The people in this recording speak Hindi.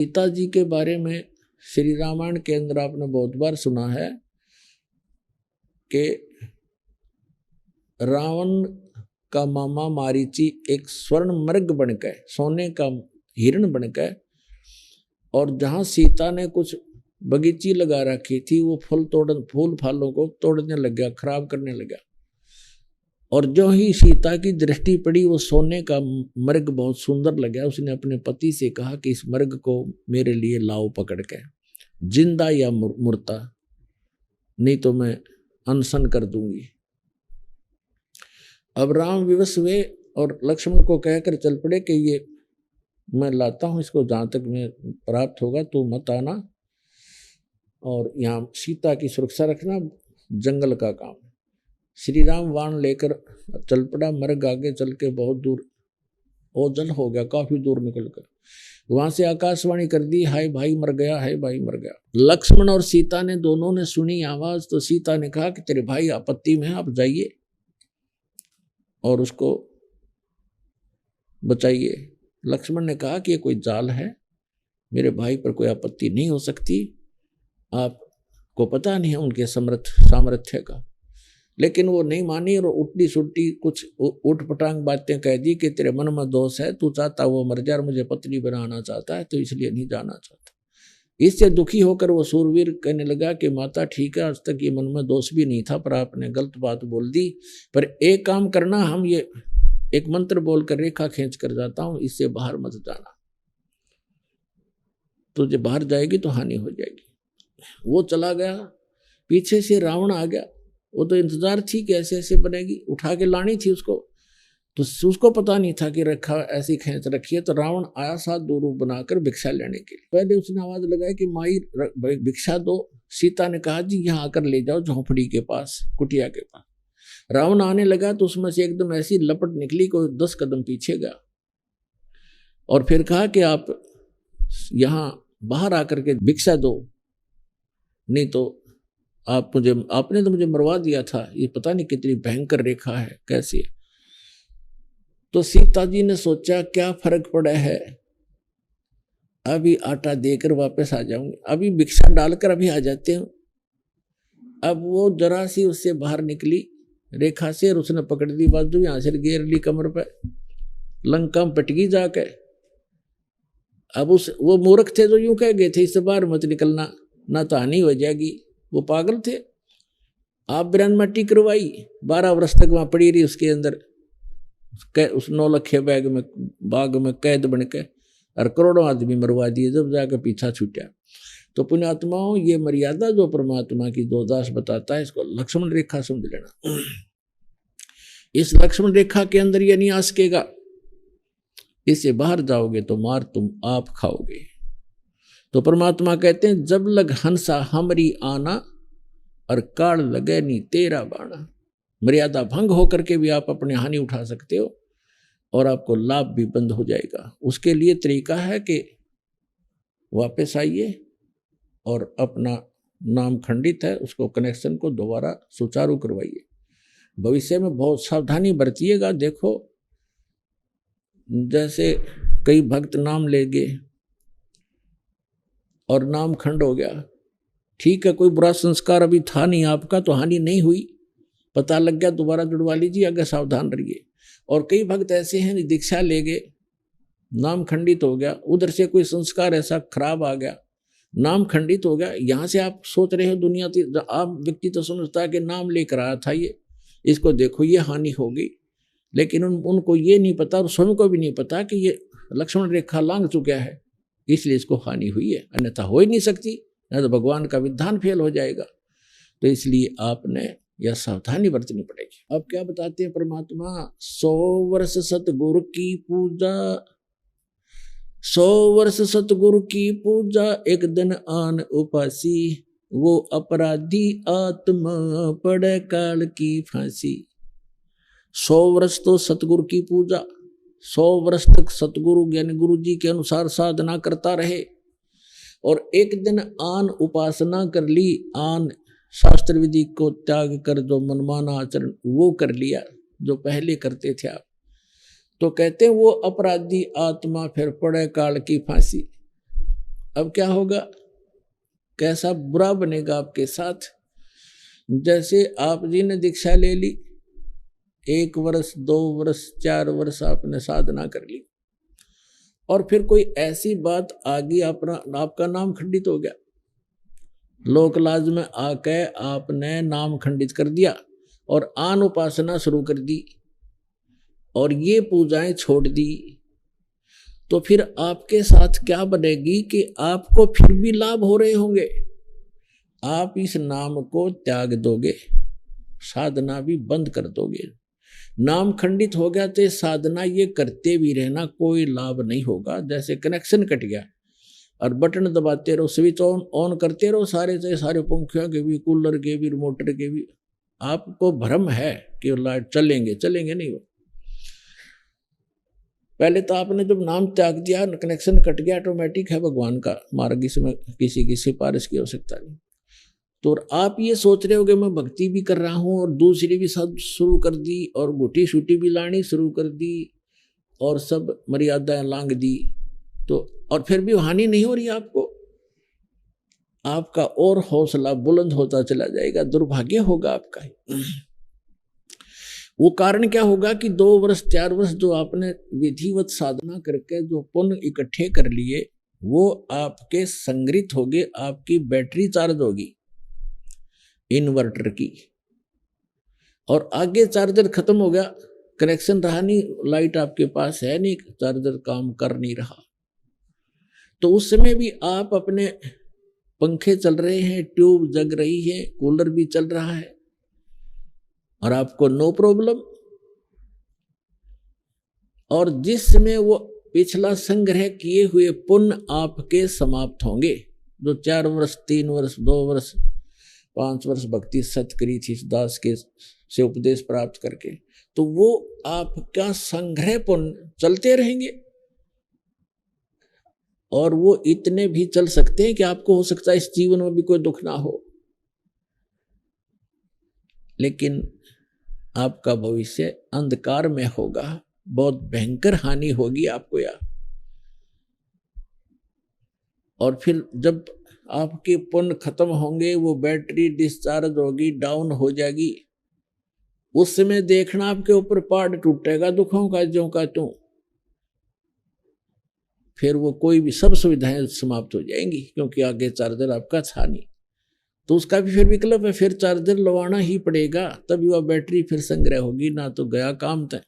सीता जी के बारे में श्री रामायण के अंदर आपने बहुत बार सुना है कि रावण का मामा मारीची एक स्वर्ण मृग बनकर, सोने का हिरण बनकर, और जहां सीता ने कुछ बगीची लगा रखी थी वो फूल फालों को तोड़ने लग गया, खराब करने लगा। और जो ही सीता की दृष्टि पड़ी वो सोने का मृग बहुत सुंदर लगा। उसने अपने पति से कहा कि इस मृग को मेरे लिए लाओ पकड़ के, जिंदा या मुर्दा, नहीं तो मैं अनशन कर दूंगी। अब राम विवश हुए और लक्ष्मण को कहकर चल पड़े कि ये मैं लाता हूं, इसको जहां तक मैं प्राप्त होगा तो मत आना, और यहाँ सीता की सुरक्षा रखना, जंगल का काम। श्री राम वाण लेकर चल पड़ा। मृग आगे चल के बहुत दूर ओझल हो गया, काफी दूर निकलकर वहां से आकाशवाणी कर दी, हाय भाई मर गया, हाय भाई मर गया। लक्ष्मण और सीता ने दोनों ने सुनी आवाज, तो सीता ने कहा कि तेरे भाई आपत्ति में है, आप जाइए और उसको बचाइए। लक्ष्मण ने कहा कि ये कोई जाल है, मेरे भाई पर कोई आपत्ति नहीं हो सकती, आपको पता नहीं है उनके सामर्थ्य का। लेकिन वो नहीं मानी और उल्टी सुल्टी कुछ उठपटांग बातें कह दी कि तेरे मन में दोष है, तू चाहता वो मर जाए, मुझे पत्नी बनाना चाहता है, तो इसलिए नहीं जाना चाहता। इससे दुखी होकर वो सूरवीर कहने लगा कि माता ठीक है, आज तक ये मन में दोष भी नहीं था, पर आपने गलत बात बोल दी। पर एक काम करना, हम ये एक मंत्र बोलकर रेखा खींच कर जाता हूं, इससे बाहर मत जाना, तुझे बाहर जाएगी तो हानि हो जाएगी। वो चला गया, पीछे से रावण आ गया। वो तो इंतजार थी कि ऐसे ऐसे बनेगी, उठा के लानी थी उसको, तो उसको पता नहीं था कि रेखा ऐसी खींच रखी है। तो रावण आया साथ दो रूप बनाकर भिक्षा लेने के लिए। पहले उसने आवाज लगाई कि माई भिक्षा दो। सीता ने कहा जी यहाँ आकर ले जाओ, झोंपड़ी के पास, कुटिया के पास। रावण आने लगा तो उसमें से एकदम ऐसी लपट निकली, कोई 10 कदम पीछे गया और फिर कहा कि आप यहाँ बाहर आकर के भिक्षा दो, नहीं तो आपने तो मुझे मरवा दिया था। ये पता नहीं कितनी भयंकर रेखा है, कैसी। तो सीता जी ने सोचा क्या फर्क पड़ा है, अभी आटा देकर वापस आ जाऊंगी, अभी भिक्षा डालकर अभी आ जाते हैं। अब वो जरा सी उससे बाहर निकली रेखा से और उसने पकड़ दी बाजू, यहां से घेर ली कमर पे, लंका में पटकी जाके। अब वो मूर्ख थे जो यूं कह गए थे इससे बाहर मत निकलना, ना तो हानि हो जाएगी। वो पागल थे। आप बिरान मट्टी करवाई, 12 वर्ष तक वहां पड़ी रही उसके अंदर, उस 9 लखे बाग में कैद बन के, और करोड़ों आदमी मरवा दिए, जब जाकर पीछा छूटा। तो पुण्यात्माओं, ये मर्यादा जो परमात्मा की दो दास बताता है, इसको लक्ष्मण रेखा समझ लेना। इस लक्ष्मण रेखा के अंदर ये नहीं आ सकेगा, इससे बाहर जाओगे तो मार तुम आप खाओगे। तो परमात्मा कहते हैं जब लग हंसा हमरी आना, और काल लगे नी तेरा बाणा। मर्यादा भंग होकर के भी आप अपने हानि उठा सकते हो और आपको लाभ भी बंद हो जाएगा। उसके लिए तरीका है कि वापस आइए और अपना नाम खंडित है उसको, कनेक्शन को दोबारा सुचारू करवाइए। भविष्य में बहुत सावधानी बरतिएगा। देखो जैसे कई भक्त नाम लेंगे और नाम खंड हो गया, ठीक है, कोई बुरा संस्कार अभी था नहीं आपका तो हानि नहीं हुई, पता लग गया, दोबारा जुड़वा लीजिए, अगर सावधान रहिए। और कई भक्त ऐसे हैं दीक्षा ले गए, नाम खंडित हो गया, उधर से कोई संस्कार ऐसा खराब आ गया, नाम खंडित हो गया। यहाँ से आप सोच रहे हो दुनिया, आप व्यक्ति तो समझता है कि नाम लेकर आया था ये, इसको देखो ये हानि होगी, लेकिन उनको ये नहीं पता और स्वयं को भी नहीं पता कि ये लक्ष्मण रेखा लांघ चुका है, इसलिए इसको हानि हुई है, अन्यथा हो ही नहीं सकती, नहीं तो भगवान का विधान फेल हो जाएगा। तो इसलिए आपने यह सावधानी बरतनी पड़ेगी। अब क्या बताते हैं परमात्मा, 100 वर्ष सतगुरु की पूजा, 100 वर्ष सतगुरु की पूजा, एक दिन आन उपासी, वो अपराधी आत्मा पड़े काल की फांसी। 100 वर्ष तो सतगुरु की पूजा, 100 वर्ष तक सतगुरु यानी गुरु जी के अनुसार साधना करता रहे, और एक दिन आन उपासना कर ली, आन शास्त्र विधि को त्याग कर जो मनमाना आचरण वो कर लिया जो पहले करते थे आप, तो कहते हैं वो अपराधी आत्मा फिर पड़े काल की फांसी। अब क्या होगा, कैसा बुरा बनेगा आपके साथ। जैसे आप जी ने दीक्षा ले ली, 1 वर्ष 2 वर्ष 4 वर्ष आपने साधना कर ली, और फिर कोई ऐसी बात आ गई, आपका नाम खंडित हो गया, लोक लाज में आके आपने नाम खंडित कर दिया और आन उपासना शुरू कर दी और ये पूजाएं छोड़ दी, तो फिर आपके साथ क्या बनेगी कि आपको फिर भी लाभ हो रहे होंगे, आप इस नाम को त्याग दोगे, साधना भी बंद कर दोगे। नाम खंडित हो गया तो साधना ये करते भी रहना कोई लाभ नहीं होगा। जैसे कनेक्शन कट गया और बटन दबाते रहो, स्विच ऑन करते रहो, सारे पंखियों के भी, कूलर के भी, मोटर के भी, आपको भ्रम है कि लाइट चलेंगे नहीं। वो पहले तो आपने जब नाम त्याग दिया, कनेक्शन कट गया, ऑटोमेटिक है भगवान का मार्ग, इसमें किसी की सिफारिश की आवश्यकता नहीं। तो आप ये सोच रहे हो कि मैं भक्ति भी कर रहा हूँ और दूसरी भी सब शुरू कर दी और गुटी शूटी भी लानी शुरू कर दी और सब मर्यादाएं लांग दी, तो और फिर भी हानि नहीं हो रही आपको, आपका और हौसला बुलंद होता चला जाएगा, दुर्भाग्य होगा आपका। वो कारण क्या होगा कि 2 वर्ष 4 वर्ष जो आपने विधिवत साधना करके जो पुण्य इकट्ठे कर लिए, वो आपके संग्रहित होंगे, आपकी बैटरी चार्ज होगी इन्वर्टर की, और आगे चार्जर खत्म हो गया, कनेक्शन रहा नहीं, लाइट आपके पास है नहीं, चार्जर काम कर नहीं रहा, तो उस समय भी आप अपने पंखे चल रहे हैं, ट्यूब जग रही है, कूलर भी चल रहा है और आपको नो प्रॉब्लम। और जिस समय वो पिछला संग्रह किए हुए पुण्य आपके समाप्त होंगे, जो 4 वर्ष 3 वर्ष 2 वर्ष 5 वर्ष भक्ति सत करी थी दास के से उपदेश प्राप्त करके, तो वो आपका संग्रह पुण्य चलते रहेंगे और वो इतने भी चल सकते हैं कि आपको हो सकता है इस जीवन में भी कोई दुख ना हो, लेकिन आपका भविष्य अंधकार में होगा, बहुत भयंकर हानि होगी आपको यार। और फिर जब आपके पुण्य खत्म होंगे, वो बैटरी डिस्चार्ज होगी, डाउन हो जाएगी, उस समय देखना आपके ऊपर पहाड़ टूटेगा दुखों का, ज्यों का त्यों। फिर वो कोई भी सब सुविधाएं समाप्त हो जाएंगी, क्योंकि आगे चार्जर आपका था नहीं, तो उसका भी फिर विकल्प है, फिर चार्जर लगवाना ही पड़ेगा, तभी वह बैटरी फिर संग्रह होगी, ना तो गया काम तय।